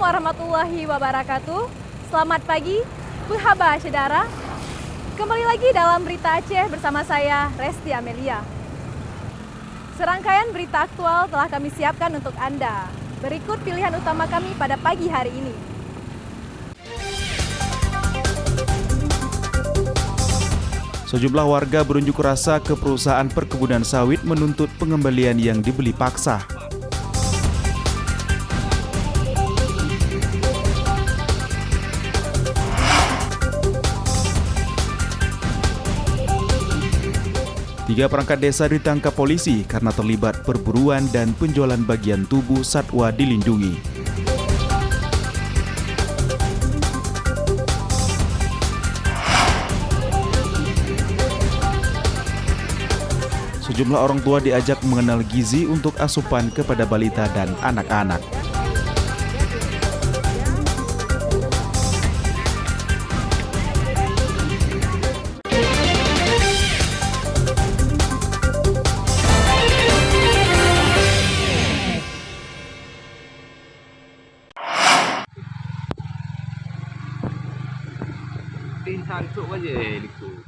warahmatullahi wabarakatuh. Selamat pagi, Buhaba Syedara. Kembali lagi dalam Berita Aceh bersama saya, Resti Amelia. Serangkaian berita aktual telah kami siapkan untuk Anda. Berikut pilihan utama kami pada pagi hari ini. Sejumlah warga berunjuk rasa ke perusahaan perkebunan sawit menuntut pengembalian yang dibeli paksa. Tiga perangkat desa ditangkap polisi karena terlibat perburuan dan penjualan bagian tubuh satwa dilindungi. Sejumlah orang tua diajak mengenal gizi untuk asupan kepada balita dan anak-anak.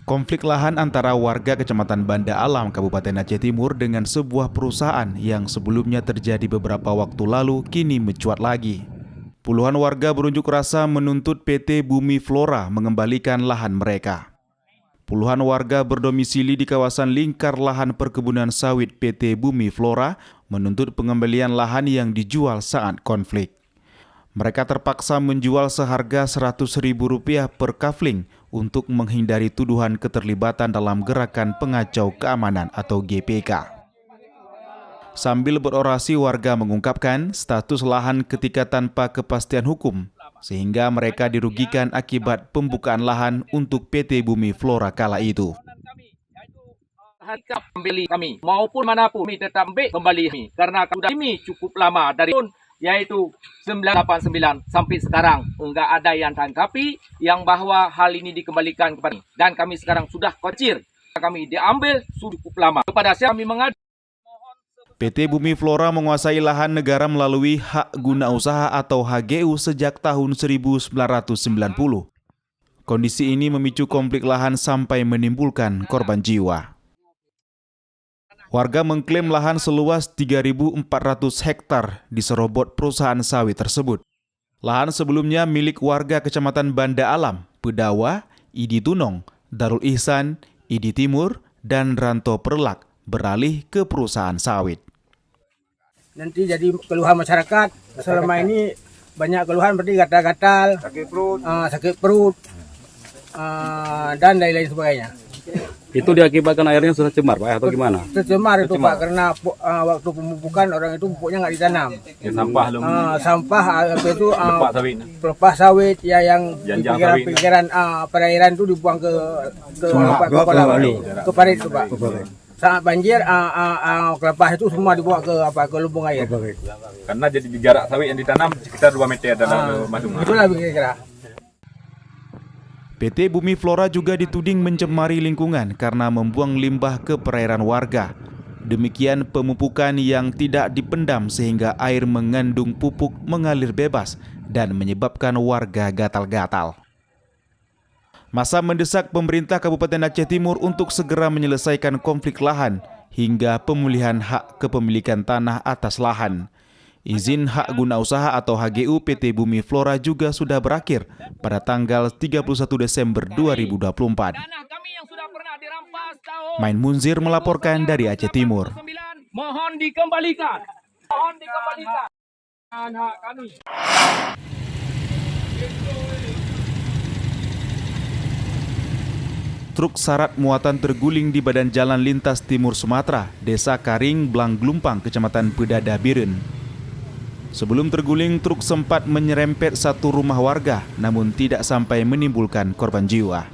Konflik lahan antara warga Kecamatan Banda Alam, Kabupaten Aceh Timur dengan sebuah perusahaan yang sebelumnya terjadi beberapa waktu lalu kini mencuat lagi. Puluhan warga berunjuk rasa menuntut PT Bumi Flora mengembalikan lahan mereka. Puluhan warga berdomisili di kawasan lingkar lahan perkebunan sawit PT Bumi Flora menuntut pengembalian lahan yang dijual saat konflik. Mereka terpaksa menjual seharga Rp100.000 per kafling untuk menghindari tuduhan keterlibatan dalam gerakan pengacau keamanan atau GPK. Sambil berorasi, warga mengungkapkan status lahan ketika tanpa kepastian hukum, sehingga mereka dirugikan akibat pembukaan lahan untuk PT Bumi Flora kala itu. Kembali kami maupun manapun kami tetap ambil kembali kami karena kami cukup lama dari yaitu 989 sampai sekarang enggak ada yang tangkapi yang bahwa hal ini dikembalikan kepada kami. Dan kami sekarang sudah kocir, kami diambil cukup lama. Kepada siapa kami mengadu. PT Bumi Flora menguasai lahan negara melalui hak guna usaha atau HGU sejak tahun 1990. Kondisi ini memicu konflik lahan sampai menimbulkan korban jiwa. Warga mengklaim lahan seluas 3.400 hektar diserobot perusahaan sawit tersebut. Lahan sebelumnya milik warga Kecamatan Banda Alam, Pedawa, Idi Tunong, Darul Ihsan, Idi Timur, dan Ranto Perlak beralih ke perusahaan sawit. Nanti jadi keluhan masyarakat, selama ini banyak keluhan seperti gatal-gatal, sakit perut, dan lain-lain sebagainya. Itu diakibatkan airnya sudah cemar, Pak, atau gimana? Tercemar itu, Pak, karena waktu pemupukan orang itu pupuknya nggak ditanam. Sampah itu pelepah sawit ya yang pikiran perairan itu dibuang ke parit itu, Pak. Saat banjir pelepah itu semua dibawa ke lubung air. Karena jadi jarak sawit yang ditanam sekitar 2 meter dalam masuknya. Itulah kira-kira. PT Bumi Flora juga dituding mencemari lingkungan karena membuang limbah ke perairan warga. Demikian pemupukan yang tidak dipendam sehingga air mengandung pupuk mengalir bebas dan menyebabkan warga gatal-gatal. Masa mendesak pemerintah Kabupaten Aceh Timur untuk segera menyelesaikan konflik lahan hingga pemulihan hak kepemilikan tanah atas lahan. Izin hak guna usaha atau HGU PT Bumi Flora juga sudah berakhir pada tanggal 31 Desember 2024. Main Munzir melaporkan dari Aceh Timur. Mohon dikembalikan. Mohon dikembalikan. Hak kami. Truk syarat muatan terguling di badan jalan lintas timur Sumatera, Desa Karing, Blang Glumpang, Kecamatan Pedada Biren. Sebelum terguling, truk sempat menyerempet satu rumah warga, namun tidak sampai menimbulkan korban jiwa.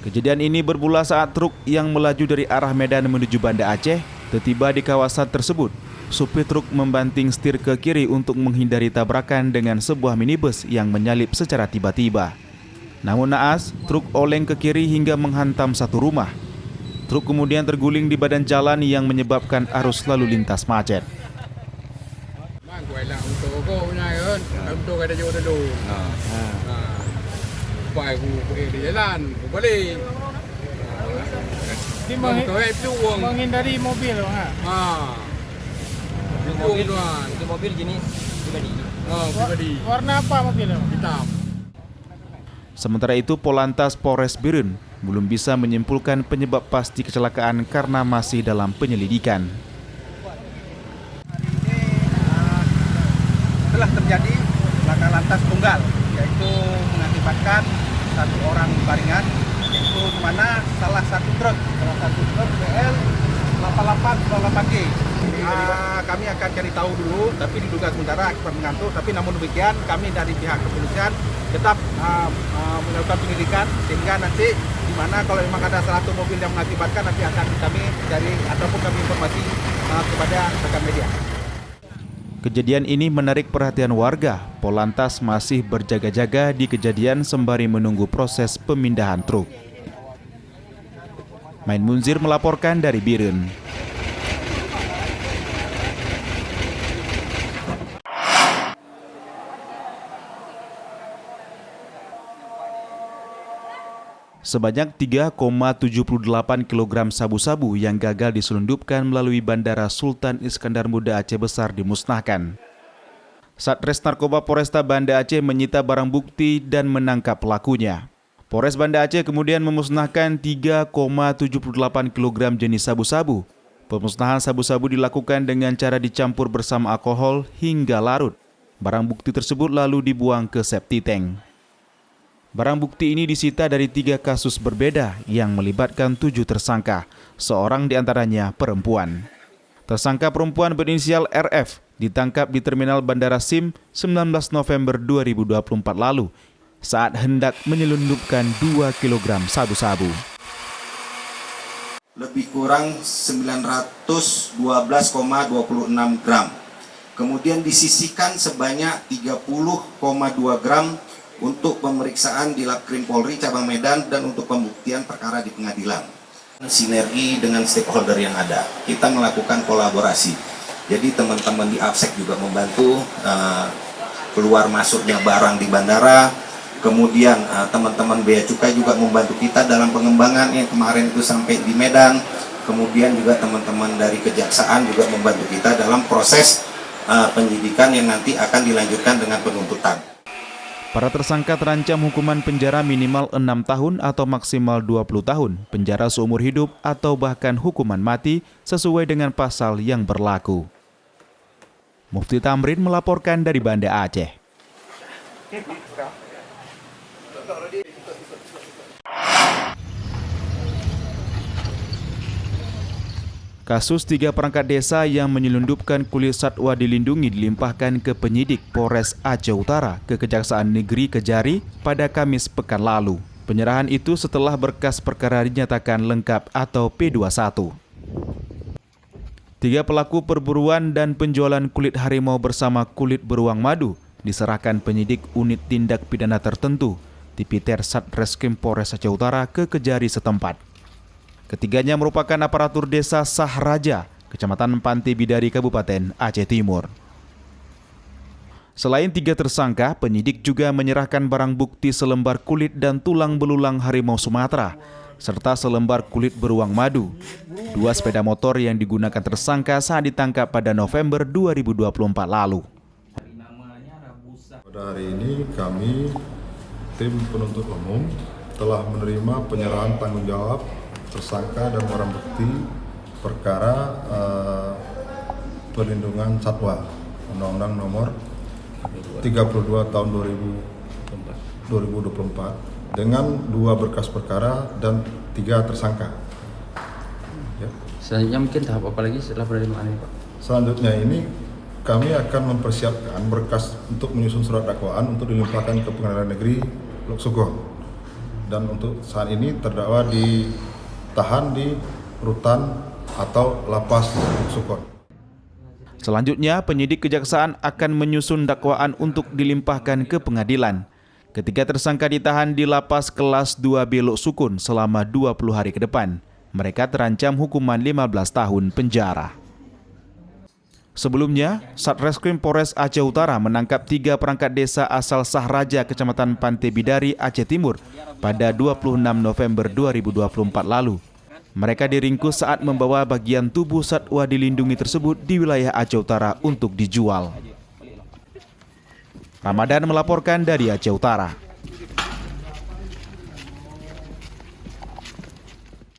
Kejadian ini bermula saat truk yang melaju dari arah Medan menuju Banda Aceh tiba di kawasan tersebut. Supir truk membanting setir ke kiri untuk menghindari tabrakan dengan sebuah minibus yang menyalip secara tiba-tiba. Namun naas, truk oleng ke kiri hingga menghantam satu rumah. Truk kemudian terguling di badan jalan yang menyebabkan arus lalu lintas macet. betul ada jauh dulu. Pak aku pergi di jalan, aku balik. Menghindari mobil, Bang. Itu mobil jenis pribadi. Pribadi. Warna apa mobilnya? Hitam. Sementara itu, Polantas Polres Biren belum bisa menyimpulkan penyebab pasti kecelakaan karena masih dalam penyelidikan. Telah terjadi laka lantas tunggal, yaitu mengakibatkan satu orang luka ringan, yaitu di mana salah satu truk BL 8898G. Kami akan cari tahu dulu, tapi diduga sementara akibat mengantuk. Tapi namun demikian, kami dari pihak kepolisian tetap melakukan penyelidikan sehingga nanti di mana kalau memang ada salah satu mobil yang mengakibatkan, nanti akan kami cari ataupun kami informasi kepada rekan media. Kejadian ini menarik perhatian warga. Polantas masih berjaga-jaga di kejadian sembari menunggu proses pemindahan truk. Main Munzir melaporkan dari Biren. Sebanyak 3,78 kg sabu-sabu yang gagal diselundupkan melalui Bandara Sultan Iskandar Muda Aceh Besar dimusnahkan. Satres Narkoba Polresta Banda Aceh menyita barang bukti dan menangkap pelakunya. Polres Banda Aceh kemudian memusnahkan 3,78 kg jenis sabu-sabu. Pemusnahan sabu-sabu dilakukan dengan cara dicampur bersama alkohol hingga larut. Barang bukti tersebut lalu dibuang ke septic tank. Barang bukti ini disita dari 3 kasus berbeda yang melibatkan 7 tersangka, seorang diantaranya perempuan. Tersangka perempuan berinisial RF ditangkap di Terminal Bandara SIM 19 November 2024 lalu saat hendak menyelundupkan 2 kg sabu-sabu. Lebih kurang 912,26 gram. Kemudian disisihkan sebanyak 30,2 gram untuk pemeriksaan di Labkrim Polri Cabang Medan dan untuk pembuktian perkara di pengadilan. Sinergi dengan stakeholder yang ada, kita melakukan kolaborasi. Jadi teman-teman di APSEC juga membantu keluar masuknya barang di bandara. Kemudian teman-teman Bea Cukai juga membantu kita dalam pengembangan yang kemarin itu sampai di Medan. Kemudian juga teman-teman dari Kejaksaan juga membantu kita dalam proses penyidikan yang nanti akan dilanjutkan dengan penuntutan. Para tersangka terancam hukuman penjara minimal 6 tahun atau maksimal 20 tahun, penjara seumur hidup atau bahkan hukuman mati sesuai dengan pasal yang berlaku. Mufti Tamrin melaporkan dari Banda Aceh. Kasus 3 perangkat desa yang menyelundupkan kulit satwa dilindungi dilimpahkan ke penyidik Polres Aceh Utara ke Kejaksaan Negeri Kejari pada Kamis pekan lalu. Penyerahan itu setelah berkas perkara dinyatakan lengkap atau P21. 3 pelaku perburuan dan penjualan kulit harimau bersama kulit beruang madu diserahkan penyidik Unit Tindak Pidana Tertentu Tipiter Satreskrim Polres Aceh Utara ke Kejari setempat. Ketiganya merupakan aparatur desa Sahraja, Kecamatan Pantai Bidari, Kabupaten Aceh Timur. Selain 3 tersangka, penyidik juga menyerahkan barang bukti selembar kulit dan tulang belulang harimau Sumatera, serta selembar kulit beruang madu, 2 sepeda motor yang digunakan tersangka saat ditangkap pada November 2024 lalu. Pada hari ini kami, tim penuntut umum, telah menerima penyerahan tanggung jawab tersangka dan barang bukti perkara perlindungan satwa Undang-Undang Nomor 32 Tahun 2024 dengan 2 berkas perkara dan 3 tersangka. Ya. Selanjutnya mungkin tahap apa lagi setelah penerimaan ini, Pak? Selanjutnya ini kami akan mempersiapkan berkas untuk menyusun surat dakwaan untuk dilimpahkan ke Pengadilan Negeri Lok Sukoh. Dan untuk saat ini terdakwa ditahan di rutan atau lapas Sukon. Selanjutnya, penyidik Kejaksaan akan menyusun dakwaan untuk dilimpahkan ke pengadilan. Ketiga tersangka ditahan di lapas kelas 2B Lok Sukun selama 20 hari ke depan. Mereka terancam hukuman 15 tahun penjara. Sebelumnya, Satreskrim Polres Aceh Utara menangkap 3 perangkat desa asal Sahraja, Kecamatan Pantai Bidari, Aceh Timur pada 26 November 2024 lalu. Mereka diringkus saat membawa bagian tubuh satwa dilindungi tersebut di wilayah Aceh Utara untuk dijual. Ramadan melaporkan dari Aceh Utara.